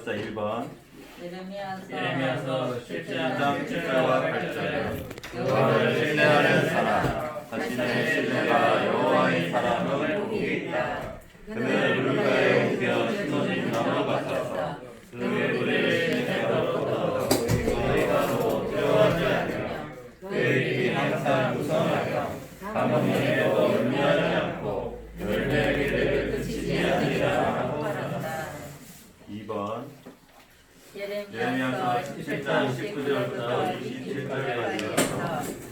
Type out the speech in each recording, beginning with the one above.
교과서 1번 예레미야서 7장 7절과 8절 여호와를 신뢰하는 사람 자신의 신뢰가 여호와의 사람은 복이 있다. 그는 물가에 옮겨 심어진 나무 같아서 그의 뿌리를 신뢰로부터 너희가 도 두려워하지 않으며 그의 입이 항상 무성하여 가뭄에도 음미하지 않고 열매를 그치지 않으리라. 2번 예레미야서 17장 19절부터 27절까지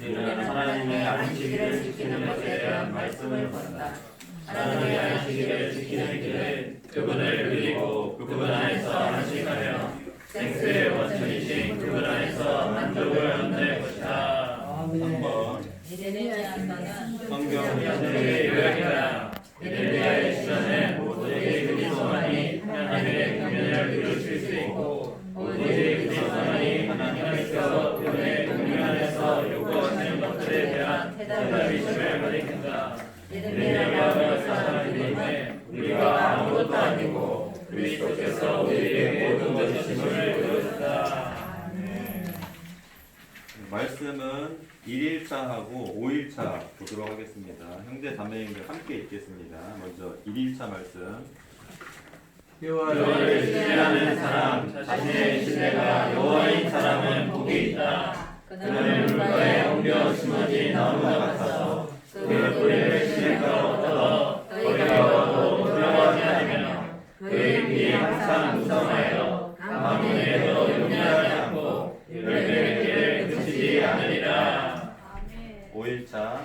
우리는 하나님의 안식일을 지키는 것에 대한 말씀을 본다. 하나님의 안식일을 지키는 길은 그분을 누리고 그분 안에서 안식하며 생수의 원천이신 그분 안에서 만족을 얻는 것이다. 3번 예레미야서는 성경 전체의 요약이다. 예레미야의 시간에 오직 그리스도만이 하나님의 공연을 이루실 수 있고 오직 그리스도만이 하나님께서 그분의 공연 안에서 요구하시는 것들에 대한 대답이심을 가리킨다. 예레미야가 사람이기에 우리가 아무것도 아니고 그리스도께서 우리에게 모든 것이심을 보여준다. 말씀은 1일차하고 5일차 보도록 하겠습니다. 형제 자매님들 함께 읽겠습니다. 먼저 1일차 말씀. 여호와를 신뢰하는 사람 자신의 신뢰가 여호와인 사람은 복이 있다. 그는 물가에 옮겨 심어진 나무가 같아서 그의 뿌리를 신뢰가로 얻어 너희가 도 두려워하지 않으며 그의 입이 항상 무성하여 가뭄에도 음미하지 않고 열매를 그치지 않으리라. 5일차.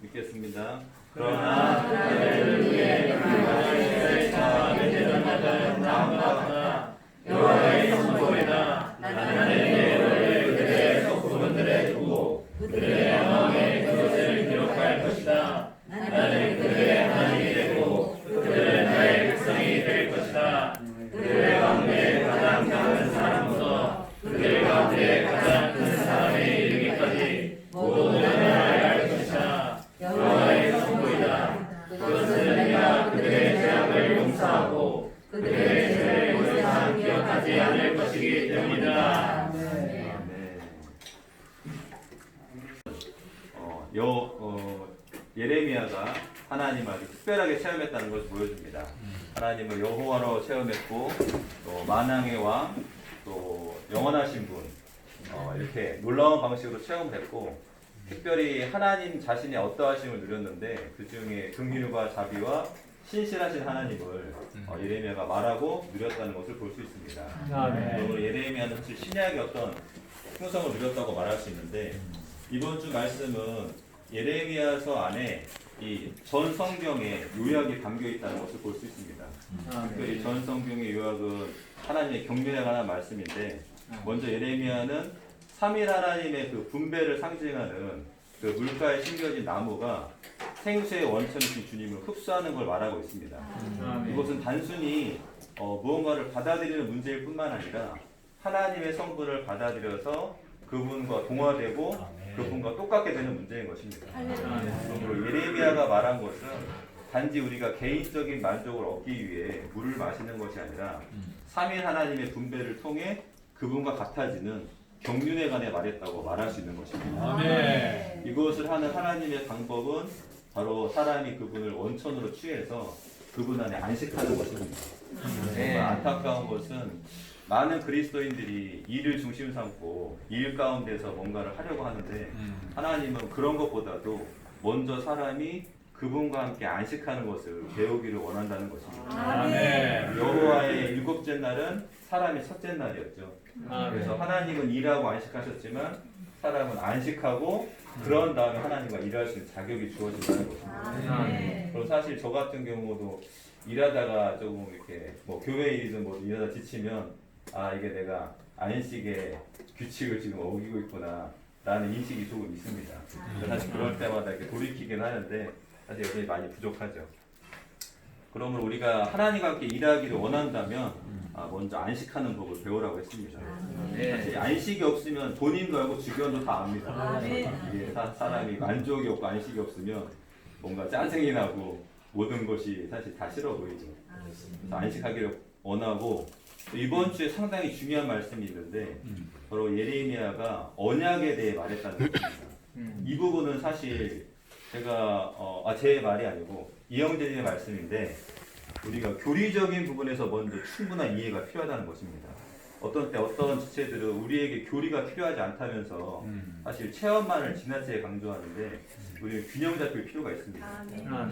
읽겠습니다. 그러나 나를 위해 하나님의 마음에 되는 자는 나무가 같다. 여호와의 선포이다. 나는 내 너를 그들의 속부분들에 두고 그들의 마음에 그것을 기록할 것이다. 나는 그들의 하나님이 되고 그들은 나의 백성이 될 것이다. 그들 가운데 가장 작은 사람부터 그들 가운데 가장 큰 사람에 이르기까지 모두는 나를 알 것이다. 여호와의 선포이다. 그것은 내가 그들의 죄악을 용서하고 그들의 죄를 더 이상 기억하지 않을 것이기 때문이다. 예레미야가 하나님을 아주 특별하게 체험했다는 것을 보여줍니다. 하나님을 여호와로 체험했고 또 만왕의 왕, 또 영원하신 분 이렇게 놀라운 방식으로 체험을 했고 특별히 하나님 자신이 어떠하심을 누렸는데 그 중에 긍휼과 자비와 신실하신 하나님을 예레미야가 말하고 누렸다는 것을 볼 수 있습니다. 그리고 예레미야는 사실 신약의 어떤 풍성을 누렸다고 말할 수 있는데 이번 주 말씀은 예레미야서 안에 이 전 성경의 요약이 담겨 있다는 것을 볼 수 있습니다. 특별히 전 성경의 요약은 하나님의 경륜에 관한 말씀인데 먼저 예레미야는 3일 하나님의 그 분배를 상징하는 그 물가에 심겨진 나무가 생수의 원천이신 주님을 흡수하는 걸 말하고 있습니다. 이것은 단순히 무언가를 받아들이는 문제일 뿐만 아니라 하나님의 성분을 받아들여서 그분과 동화되고 그분과 똑같게 되는 문제인 것입니다. 그러므로 예레미야가 말한 것은 단지 우리가 개인적인 만족을 얻기 위해 물을 마시는 것이 아니라 3일 하나님의 분배를 통해 그분과 같아지는 경륜에 관해 말했다고 말할 수 있는 것입니다. 이것을 하는 하나님의 방법은 바로 사람이 그분을 원천으로 취해서 그분 안에 안식하는 것입니다. 정말 안타까운 것은 많은 그리스도인들이 일을 중심 삼고 일 가운데서 뭔가를 하려고 하는데 하나님은 그런 것보다도 먼저 사람이 그분과 함께 안식하는 것을 배우기를 원한다는 것입니다. 여호와의 7째 날은 사람의 첫째 날이었죠. 그래서 하나님은 일하고 안식하셨지만 사람은 안식하고 그런 다음에 하나님과 일할 수 있는 자격이 주어진다는 것입니다. 그럼 사실 저 같은 경우도 일하다가 조금 이렇게 뭐 교회 일이든 뭐 일하다 지치면 이게 내가 안식의 규칙을 지금 어기고 있구나 라는 인식이 조금 있습니다. 사실 그럴 때마다 이렇게 돌이키긴 하는데 사실 여전히 많이 부족하죠. 그러므로 우리가 하나님과 함께 일하기를 원한다면 먼저 안식하는 법을 배우라고 했습니다. 사실 안식이 없으면 본인도 알고 주변도 다 압니다. 이게 사람이 만족이 없고 안식이 없으면 뭔가 짜증이 나고 모든 것이 사실 다 싫어 보이죠. 그래서 안식하기를 원하고 이번 주에 상당히 중요한 말씀이 있는데 바로 예레미야가 언약에 대해 말했다는 것입니다. 이 부분은 사실 제가 제 말이 아니고 이영재님의 말씀인데 우리가 교리적인 부분에서 먼저 충분한 이해가 필요하다는 것입니다. 어떤 때 어떤 지체들은 우리에게 교리가 필요하지 않다면서 사실 체험만을 지나치게 강조하는데 우리는 균형 잡힐 필요가 있습니다.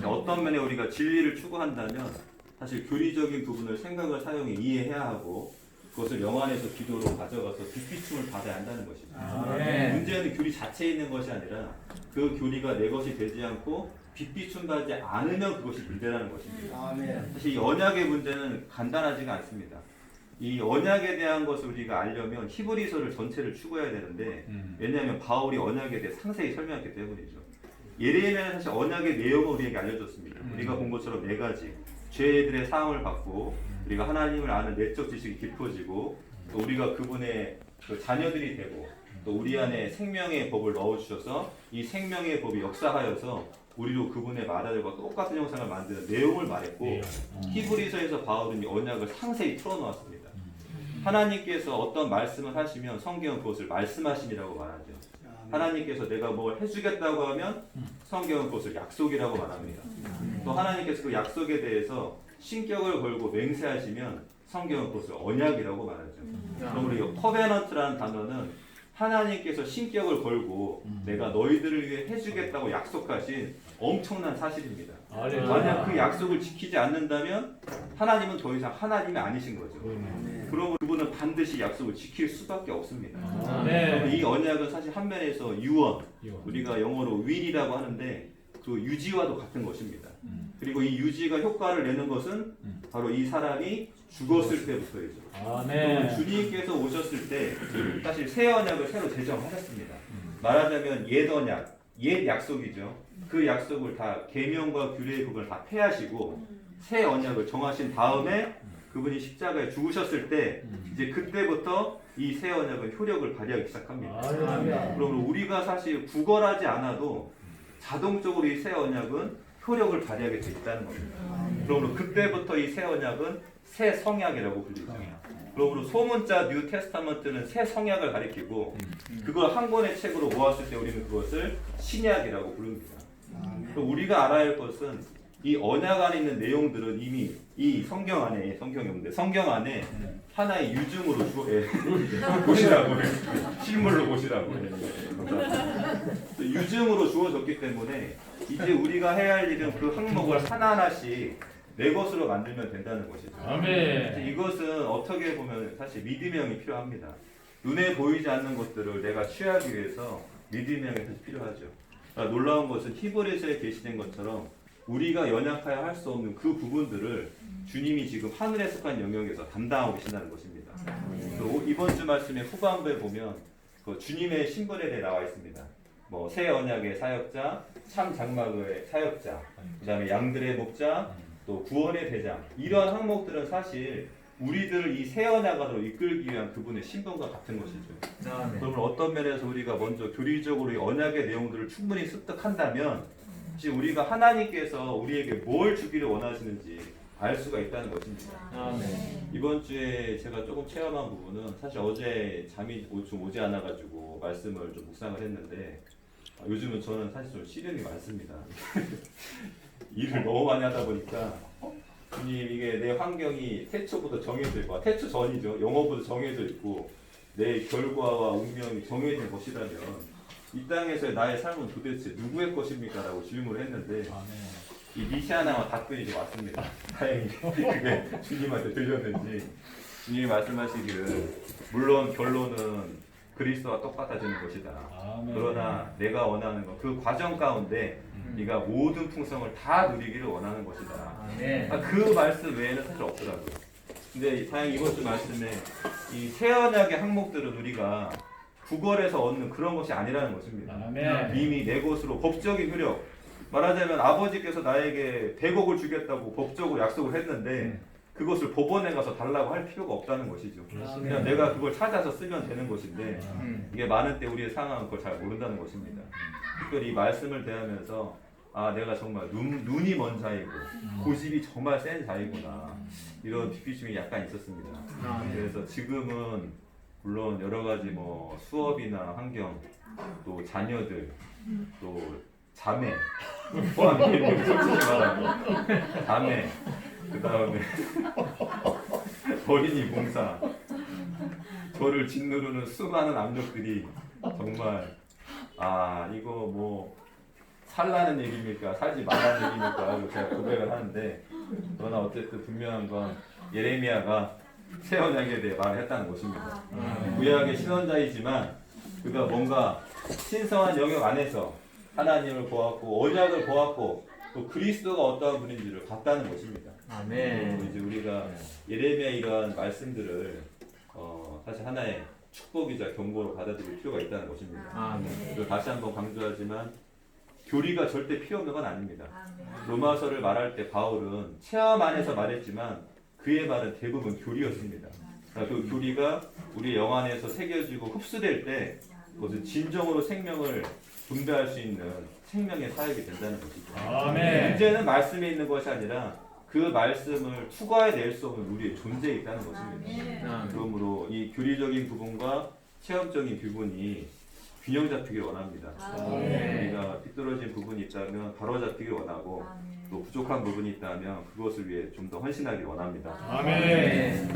어떤 면에 우리가 진리를 추구한다면 사실 교리적인 부분을 생각을 사용해 이해해야 하고 그것을 영안에서 기도로 가져가서 빛비춤을 받아야 한다는 것입니다. 문제는 교리 자체에 있는 것이 아니라 그 교리가 내 것이 되지 않고 빛비춤 받지 않으면 그것이 문제라는 것입니다. 사실 이 언약의 문제는 간단하지가 않습니다. 이 언약에 대한 것을 우리가 알려면 히브리서를 전체를 추구해야 되는데 왜냐하면 바울이 언약에 대해 상세히 설명했기 때문이죠. 예레미야는 사실 언약의 내용을 우리에게 알려줬습니다. 우리가 본 것처럼 네 가지 죄들의 사함을 받고 우리가 하나님을 아는 내적 지식이 깊어지고 또 우리가 그분의 그 자녀들이 되고 또 우리 안에 생명의 법을 넣어주셔서 이 생명의 법이 역사하여서 우리도 그분의 마다들과 똑같은 형상을 만드는 내용을 말했고 히브리서에서 바울은 이 언약을 상세히 풀어놓았습니다. 하나님께서 어떤 말씀을 하시면 성경은 그것을 말씀하심이라고 말하죠. 하나님께서 내가 뭘 해주겠다고 하면 성경은 그것을 약속이라고 말합니다. 또 하나님께서 그 약속에 대해서 신격을 걸고 맹세하시면 성경은 그것을 언약이라고 말하죠. 그러므로 이 커베넌트라는 단어는 하나님께서 신격을 걸고 내가 너희들을 위해 해주겠다고 약속하신 엄청난 사실입니다. 만약 그 약속을 지키지 않는다면 하나님은 더 이상 하나님이 아니신 거죠. 그러면 그분은 반드시 약속을 지킬 수밖에 없습니다. 이 언약은 사실 한 면에서 유언, 우리가 영어로 will이라고 하는데 그 유지와도 같은 것입니다. 그리고 이 유지가 효과를 내는 것은 바로 이 사람이 죽었을 때부터이죠. 주님께서 오셨을 때 사실 새 언약을 새로 제정하셨습니다. 말하자면 옛 언약, 옛 약속이죠. 그 약속을 다 계명과 규례의 부분을 다 폐하시고 새 언약을 정하신 다음에 그분이 십자가에 죽으셨을 때 이제 그때부터 이 새 언약은 효력을 발휘하기 시작합니다. 그러므로 우리가 사실 구걸하지 않아도 자동적으로 이 새 언약은 효력을 발휘하게 돼 있다는 겁니다. 그러므로 그때부터 이 새 언약은 새 성약이라고 불리죠. 그러므로 소문자 뉴 테스타먼트는 새 성약을 가리키고 그걸 한 권의 책으로 모았을 때 우리는 그것을 신약이라고 부릅니다. 우리가 알아야 할 것은 이 언약 안에 있는 내용들은 이미 이 성경 안에 성경이 없는데 성경 안에 하나의 유증으로 보시라고 실물로 보시라고 유증으로 주어졌기 때문에 이제 우리가 해야 할 일은 그 항목을 하나하나씩 내 것으로 만들면 된다는 것이죠. 이것은 어떻게 보면 사실 믿음의 영이 필요합니다. 눈에 보이지 않는 것들을 내가 취하기 위해서 믿음의 영이 사실 필요하죠. 그러니까 놀라운 것은 히브리서에 게시된 것처럼 우리가 연약하여 할 수 없는 그 부분들을 주님이 지금 하늘에 속한 영역에서 담당하고 계신다는 것입니다. 이번 주 말씀의 후반부에 보면 그 주님의 신분에 대해 나와 있습니다. 뭐 새 언약의 사역자, 참 장막의 사역자, 그다음에 양들의 목자, 또 구원의 대장, 이러한 항목들은 사실 우리들을 이 새 언약 안으로 이끌기 위한 그분의 신분과 같은 것이죠. 그러면 어떤 면에서 우리가 먼저 교리적으로 이 언약의 내용들을 충분히 습득한다면 지금 우리가 하나님께서 우리에게 뭘 주기를 원하시는지 알 수가 있다는 것입니다. 이번 주에 제가 조금 체험한 부분은 사실 어제 잠이 좀 오지 않아가지고 말씀을 좀 묵상을 했는데 요즘은 저는 사실 좀 시련이 많습니다. 일을 너무 많이 하다 보니까 주님 이게 내 환경이 태초부터 정해져 있고 태초 전이죠. 영어부터 정해져 있고 내 결과와 운명이 정해진 것이라면 이 땅에서의 나의 삶은 도대체 누구의 것입니까? 라고 질문을 했는데 이 미시아나와 답변이 좀 왔습니다. 다행히 그게 주님한테 들렸는지 주님이 말씀하시기를 물론 결론은 그리스도와 똑같아지는 것이다. 그러나 내가 원하는 것, 그 과정 가운데 네가 모든 풍성을 다 누리기를 원하는 것이다. 그 말씀 외에는 사실 없더라고요. 근데 다행히 이번 주 말씀에 이 새 언약의 항목들은 우리가 구걸에서 얻는 그런 것이 아니라는 것입니다. 이미 내 것으로 법적인 효력, 말하자면 아버지께서 나에게 100억을 주겠다고 법적으로 약속을 했는데 그것을 법원에 가서 달라고 할 필요가 없다는 것이죠. 그냥 내가 그걸 찾아서 쓰면 되는 것인데 이게 많은 때 우리의 상황은 그걸 잘 모른다는 것입니다. 특별히 이 말씀을 대하면서 아 내가 정말 눈이 먼 자이고 고집이 정말 센 자이구나 이런 뒷비중이 약간 있었습니다. 그래서 지금은 물론 여러 가지 뭐 수업이나 환경 또 자녀들 또 자매 포함해 솔직히 말하면 자매 그 다음에 어린이 봉사 저를 짓누르는 수많은 압력들이 정말 아 이거 뭐 살라는 얘기입니까 살지 말라는 얘기입니까 이렇게 제가 고백을 하는데 그러나 어쨌든 분명한 건 예레미야가 새 언약에 대해 말을 했다는 것입니다. 구약의 신원자이지만 그가 뭔가 신성한 영역 안에서 하나님을 보았고 언약을 보았고 또 그리스도가 어떠한 분인지를 봤다는 것입니다. 아멘. 이제 우리가 예레미야 이러한 말씀들을 사실 하나의 축복이자 경고로 받아들일 필요가 있다는 것입니다. 아멘. 그리고 다시 한번 강조하지만 교리가 절대 필요 없는 건 아닙니다. 로마서를 말할 때 바울은 체험 안에서 말했지만 그의 말은 대부분 교리였습니다. 그러니까 그 교리가 우리 영 안에서 새겨지고 흡수될 때 그것은 진정으로 생명을 분배할 수 있는 생명의 사역이 된다는 것이죠. 아멘. 문제는 말씀에 있는 것이 아니라 그 말씀을 투과해낼 수 없는 우리의 존재에 있다는 것입니다. 그러므로 이 교리적인 부분과 체험적인 부분이 균형 잡히길 원합니다. 우리가 삐뚤어진 부분이 있다면 바로 잡히길 원하고 또 부족한 부분이 있다면 그것을 위해 좀 더 헌신하길 원합니다. 아멘.